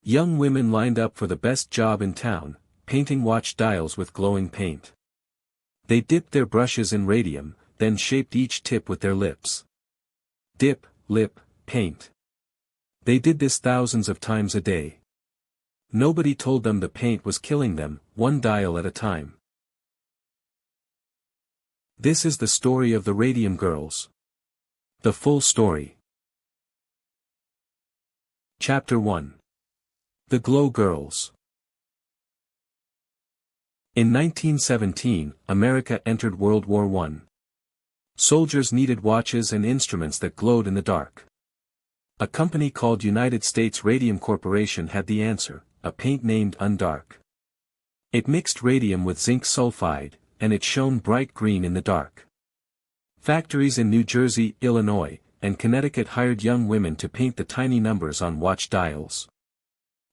Young women lined up for the best job in town, painting watch dials with glowing paint. They dipped their brushes in radium, then shaped each tip with their lips. Dip, lip, paint. They did this thousands of times a day. Nobody told them the paint was killing them, one dial at a time. This is the story of the Radium Girls. The full story. Chapter 1. The Glow Girls. In 1917, America entered World War I. Soldiers needed watches and instruments that glowed in the dark. A company called United States Radium Corporation had the answer, a paint named Undark. It mixed radium with zinc sulfide, and it shone bright green in the dark. Factories in New Jersey, Illinois, and Connecticut hired young women to paint the tiny numbers on watch dials.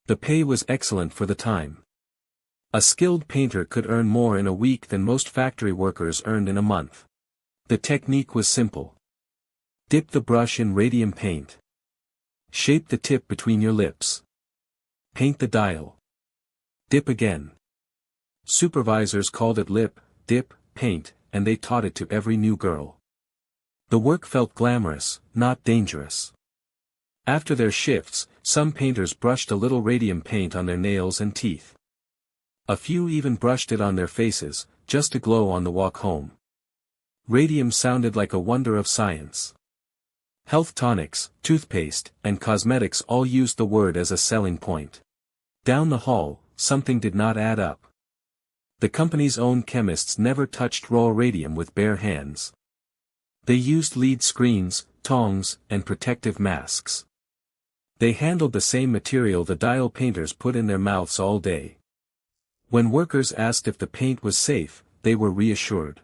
The pay was excellent for the time. A skilled painter could earn more in a week than most factory workers earned in a month. The technique was simple. Dip the brush in radium paint. Shape the tip between your lips. Paint the dial. Dip again. Supervisors called it lip, dip, paint, and they taught it to every new girl. The work felt glamorous, not dangerous. After their shifts, some painters brushed a little radium paint on their nails and teeth. A few even brushed it on their faces, just to glow on the walk home. Radium sounded like a wonder of science. Health tonics, toothpaste, and cosmetics all used the word as a selling point. Down the hall, something did not add up. The company's own chemists never touched raw radium with bare hands. They used lead screens, tongs, and protective masks. They handled the same material the dial painters put in their mouths all day. When workers asked if the paint was safe, they were reassured.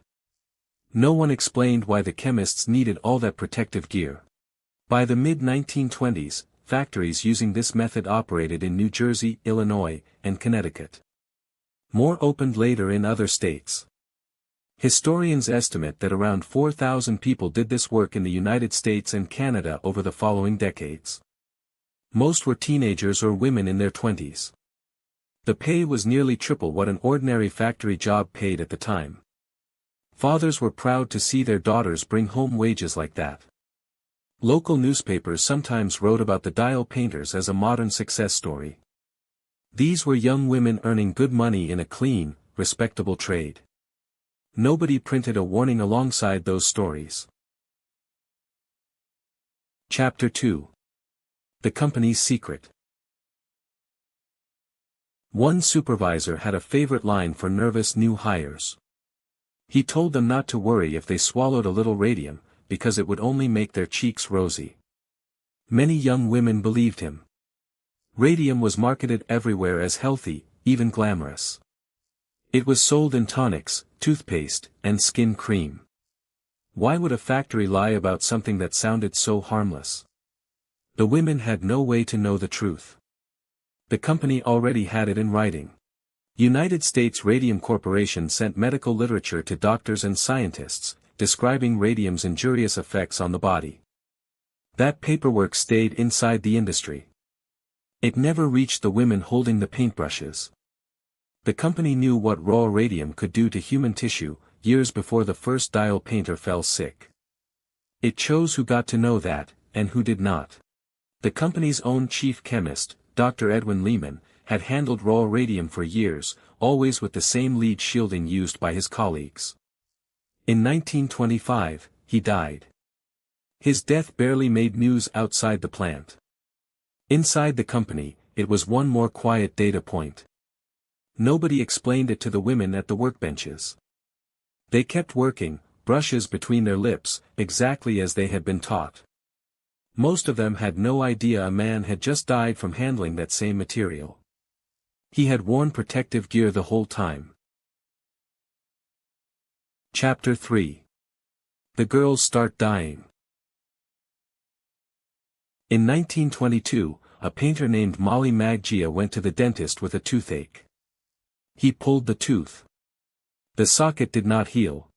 No one explained why the chemists needed all that protective gear. By the mid-1920s, factories using this method operated in New Jersey, Illinois, and Connecticut. More opened later in other states. Historians estimate that around 4,000 people did this work in the United States and Canada over the following decades. Most were teenagers or women in their 20s. The pay was nearly triple what an ordinary factory job paid at the time. Fathers were proud to see their daughters bring home wages like that. Local newspapers sometimes wrote about the dial painters as a modern success story. These were young women earning good money in a clean, respectable trade. Nobody printed a warning alongside those stories. Chapter 2. The Company's Secret. One supervisor had a favorite line for nervous new hires. He told them not to worry if they swallowed a little radium, because it would only make their cheeks rosy. Many young women believed him. Radium was marketed everywhere as healthy, even glamorous. It was sold in tonics, toothpaste, and skin cream. Why would a factory lie about something that sounded so harmless? The women had no way to know the truth. The company already had it in writing. United States Radium Corporation sent medical literature to doctors and scientists, describing radium's injurious effects on the body. That paperwork stayed inside the industry. It never reached the women holding the paintbrushes. The company knew what raw radium could do to human tissue, years before the first dial painter fell sick. It chose who got to know that, and who did not. The company's own chief chemist, Dr. Edwin Lehman, had handled raw radium for years, always with the same lead shielding used by his colleagues. In 1925, he died. His death barely made news outside the plant. Inside the company, it was one more quiet data point. Nobody explained it to the women at the workbenches. They kept working, brushes between their lips, exactly as they had been taught. Most of them had no idea a man had just died from handling that same material. He had worn protective gear the whole time. Chapter 3. The Girls Start Dying. In 1922, a painter named Molly Maggia went to the dentist with a toothache. He pulled the tooth. The socket did not heal.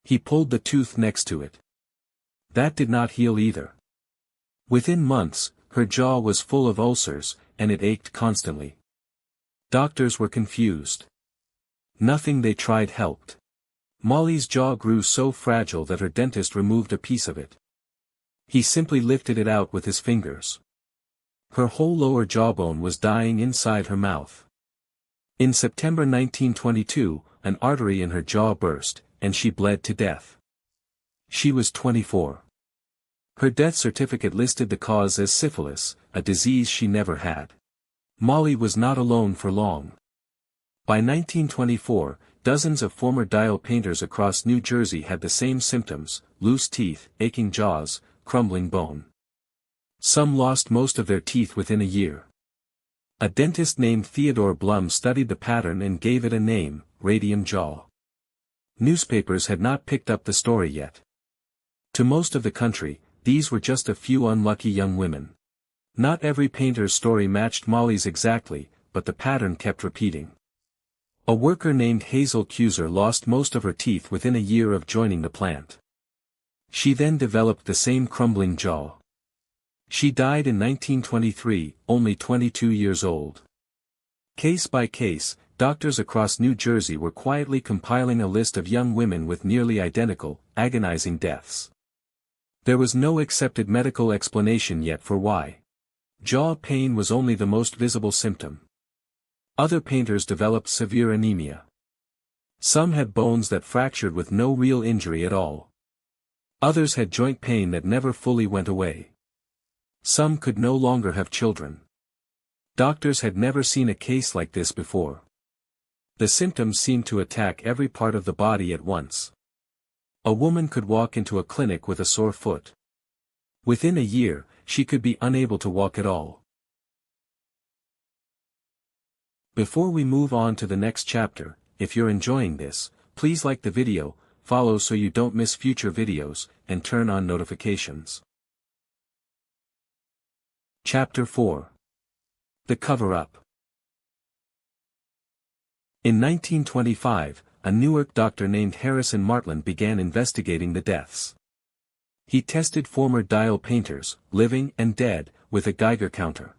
He pulled the tooth next to it. That did not heal either. Within months, her jaw was full of ulcers, and it ached constantly. Doctors were confused. Nothing they tried helped. Molly's jaw grew so fragile that her dentist removed a piece of it. He simply lifted it out with his fingers. Her whole lower jawbone was dying inside her mouth. In September 1922, an artery in her jaw burst, and she bled to death. She was 24. Her death certificate listed the cause as syphilis, a disease she never had. Molly was not alone for long. By 1924, dozens of former dial painters across New Jersey had the same symptoms: loose teeth, aching jaws, crumbling bone. Some lost most of their teeth within a year. A dentist named Theodore Blum studied the pattern and gave it a name, radium jaw. Newspapers had not picked up the story yet. To most of the country, these were just a few unlucky young women. Not every painter's story matched Molly's exactly, but the pattern kept repeating. A worker named Hazel Cuser lost most of her teeth within a year of joining the plant. She then developed the same crumbling jaw. She died in 1923, only 22 years old. Case by case, doctors across New Jersey were quietly compiling a list of young women with nearly identical, agonizing deaths. There was no accepted medical explanation yet for why. Jaw pain was only the most visible symptom. Other painters developed severe anemia. Some had bones that fractured with no real injury at all. Others had joint pain that never fully went away. Some could no longer have children. Doctors had never seen a case like this before. The symptoms seemed to attack every part of the body at once. A woman could walk into a clinic with a sore foot. Within a year, she could be unable to walk at all. Before we move on to the next chapter, if you're enjoying this, please like the video, follow so you don't miss future videos, and turn on notifications. Chapter 4. The Cover-Up. In 1925, a Newark doctor named Harrison Martland began investigating the deaths. He tested former dial painters, living and dead, with a Geiger counter.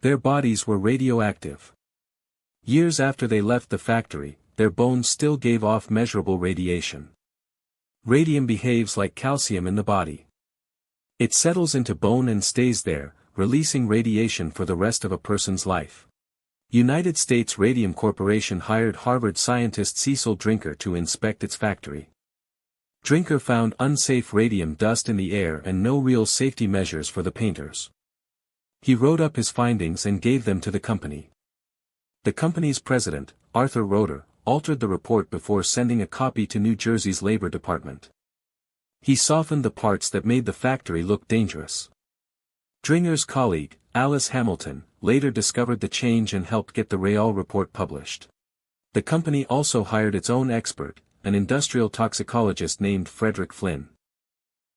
Their bodies were radioactive. Years after they left the factory, their bones still gave off measurable radiation. Radium behaves like calcium in the body. It settles into bone and stays there, releasing radiation for the rest of a person's life. United States Radium Corporation hired Harvard scientist Cecil Drinker to inspect its factory. Drinker found unsafe radium dust in the air and no real safety measures for the painters. He wrote up his findings and gave them to the company. The company's president, Arthur Roeder, altered the report before sending a copy to New Jersey's Labor Department. He softened the parts that made the factory look dangerous. Dringer's colleague, Alice Hamilton, later discovered the change and helped get the Rayall report published. The company also hired its own expert, an industrial toxicologist named Frederick Flynn.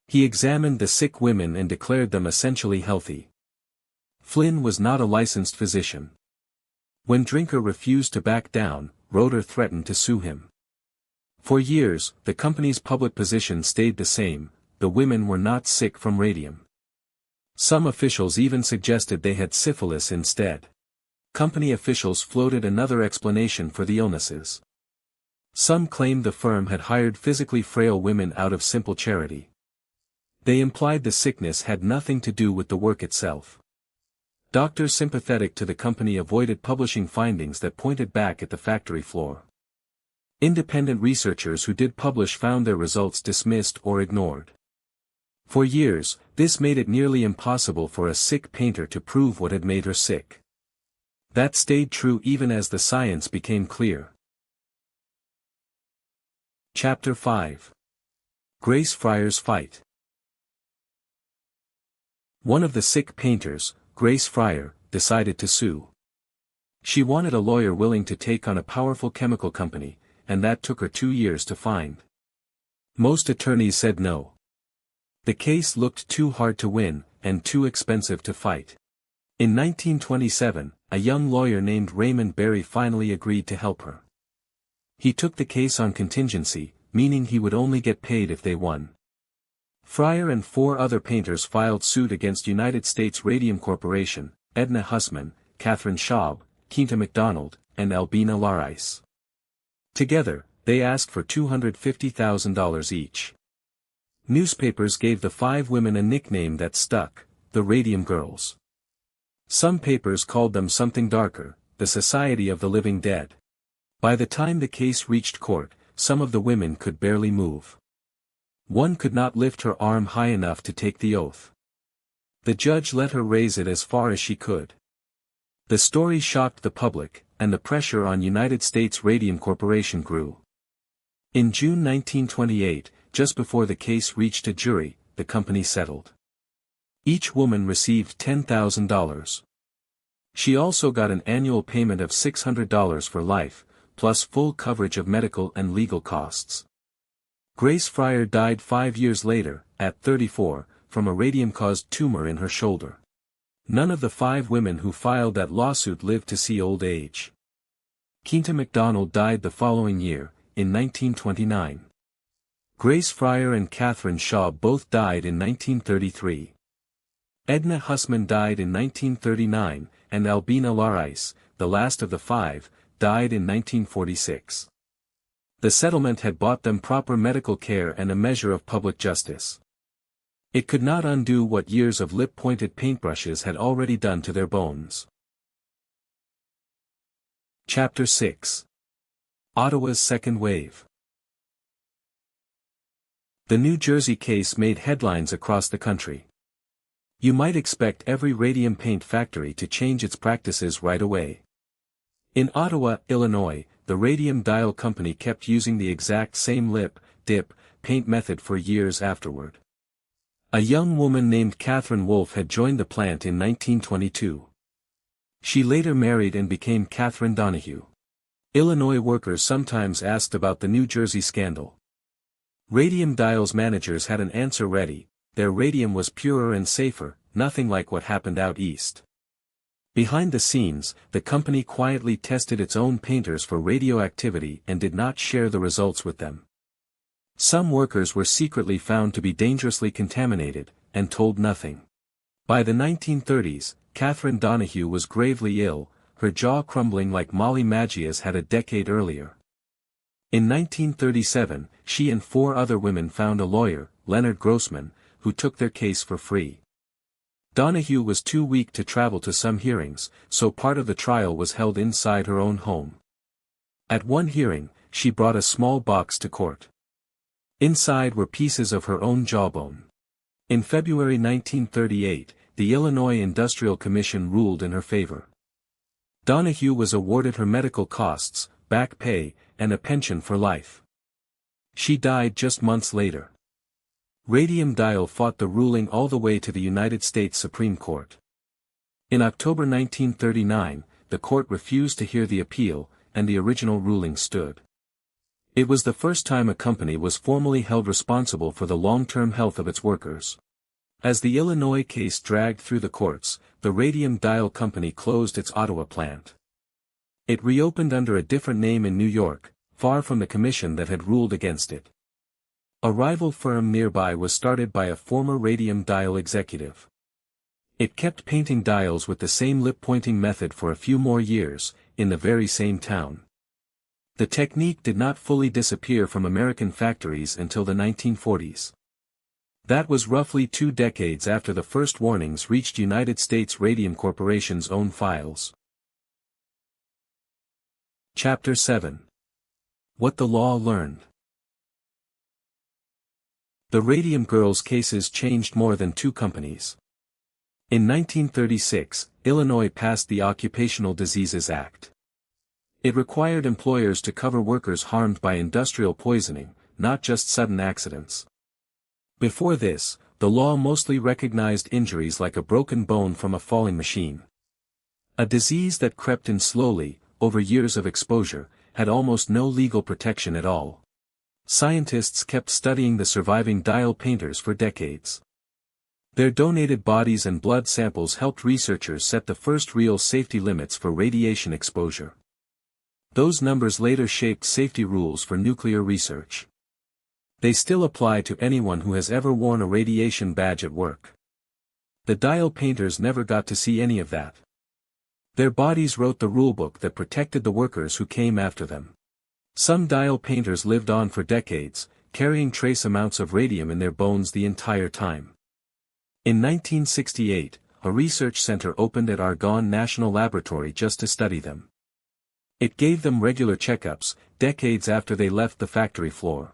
He examined the sick women and declared them essentially healthy. Flynn was not a licensed physician. When Drinker refused to back down, Roeder threatened to sue him. For years, the company's public position stayed the same: the women were not sick from radium. Some officials even suggested they had syphilis instead. Company officials floated another explanation for the illnesses. Some claimed the firm had hired physically frail women out of simple charity. They implied the sickness had nothing to do with the work itself. Doctors sympathetic to the company avoided publishing findings that pointed back at the factory floor. Independent researchers who did publish found their results dismissed or ignored. For years, this made it nearly impossible for a sick painter to prove what had made her sick. That stayed true even as the science became clear. Chapter 5. Grace Fryer's Fight. One of the sick painters, Grace Fryer, decided to sue. She wanted a lawyer willing to take on a powerful chemical company, and that took her 2 years to find. Most attorneys said no. The case looked too hard to win, and too expensive to fight. In 1927, a young lawyer named Raymond Berry finally agreed to help her. He took the case on contingency, meaning he would only get paid if they won. Fryer and 4 other painters filed suit against United States Radium Corporation, Edna Hussman, Catherine Schaub, Quinta MacDonald, and Albina Larice. Together, they asked for $250,000 each. Newspapers gave the 5 women a nickname that stuck, the Radium Girls. Some papers called them something darker, the Society of the Living Dead. By the time the case reached court, some of the women could barely move. One could not lift her arm high enough to take the oath. The judge let her raise it as far as she could. The story shocked the public, and the pressure on United States Radium Corporation grew. In June 1928, just before the case reached a jury, the company settled. Each woman received $10,000. She also got an annual payment of $600 for life, plus full coverage of medical and legal costs. Grace Fryer died 5 years later, at 34, from a radium-caused tumor in her shoulder. None of the 5 women who filed that lawsuit lived to see old age. Quinta MacDonald died the following year, in 1929. Grace Fryer and Catherine Schaub both died in 1933. Edna Hussman died in 1939, and Albina Larice, the last of the 5, died in 1946. The settlement had bought them proper medical care and a measure of public justice. It could not undo what years of lip-pointed paintbrushes had already done to their bones. Chapter 6. Ottawa's Second Wave. The New Jersey case made headlines across the country. You might expect every radium paint factory to change its practices right away. In Ottawa, Illinois, the Radium Dial Company kept using the exact same lip-dip paint method for years afterward. A young woman named Catherine Wolfe had joined the plant in 1922. She later married and became Catherine Donahue. Illinois workers sometimes asked about the New Jersey scandal. Radium Dial's managers had an answer ready: their radium was purer and safer, nothing like what happened out east. Behind the scenes, the company quietly tested its own painters for radioactivity and did not share the results with them. Some workers were secretly found to be dangerously contaminated, and told nothing. By the 1930s, Catherine Donahue was gravely ill, her jaw crumbling like Molly Maggia's had a decade earlier. In 1937, she and 4 other women found a lawyer, Leonard Grossman, who took their case for free. Donahue was too weak to travel to some hearings, so part of the trial was held inside her own home. At one hearing, she brought a small box to court. Inside were pieces of her own jawbone. In February 1938, the Illinois Industrial Commission ruled in her favor. Donahue was awarded her medical costs, back pay, and a pension for life. She died just months later. Radium Dial fought the ruling all the way to the United States Supreme Court. In October 1939, the court refused to hear the appeal, and the original ruling stood. It was the first time a company was formally held responsible for the long-term health of its workers. As the Illinois case dragged through the courts, the Radium Dial Company closed its Ottawa plant. It reopened under a different name in New York, far from the commission that had ruled against it. A rival firm nearby was started by a former Radium Dial executive. It kept painting dials with the same lip-pointing method for a few more years, in the very same town. The technique did not fully disappear from American factories until the 1940s. That was roughly 2 decades after the first warnings reached United States Radium Corporation's own files. Chapter 7. What the Law Learned. The Radium Girls cases changed more than 2 companies. In 1936, Illinois passed the Occupational Diseases Act. It required employers to cover workers harmed by industrial poisoning, not just sudden accidents. Before this, the law mostly recognized injuries like a broken bone from a falling machine. A disease that crept in slowly, over years of exposure, had almost no legal protection at all. Scientists kept studying the surviving dial painters for decades. Their donated bodies and blood samples helped researchers set the first real safety limits for radiation exposure. Those numbers later shaped safety rules for nuclear research. They still apply to anyone who has ever worn a radiation badge at work. The dial painters never got to see any of that. Their bodies wrote the rulebook that protected the workers who came after them. Some dial painters lived on for decades, carrying trace amounts of radium in their bones the entire time. In 1968, a research center opened at Argonne National Laboratory just to study them. It gave them regular checkups, decades after they left the factory floor.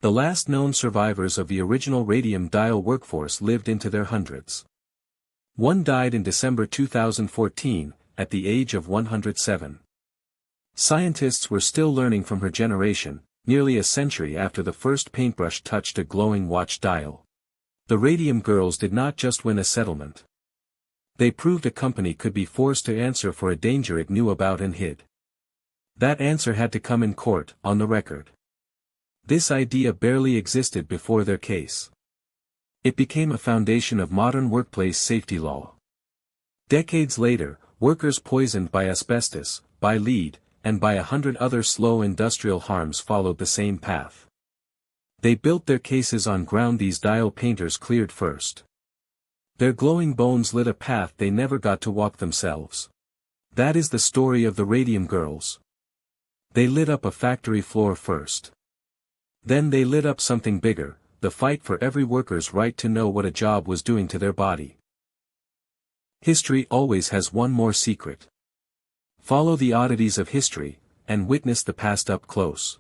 The last known survivors of the original radium dial workforce lived into their hundreds. One died in December 2014, at the age of 107. Scientists were still learning from her generation, nearly a century after the first paintbrush touched a glowing watch dial. The Radium Girls did not just win a settlement. They proved a company could be forced to answer for a danger it knew about and hid. That answer had to come in court, on the record. This idea barely existed before their case. It became a foundation of modern workplace safety law. Decades later, workers poisoned by asbestos, by lead, and by 100 other slow industrial harms followed the same path. They built their cases on ground these dial painters cleared first. Their glowing bones lit a path they never got to walk themselves. That is the story of the Radium Girls. They lit up a factory floor first. Then they lit up something bigger, the fight for every worker's right to know what a job was doing to their body. History always has one more secret. Follow the oddities of history, and witness the past up close.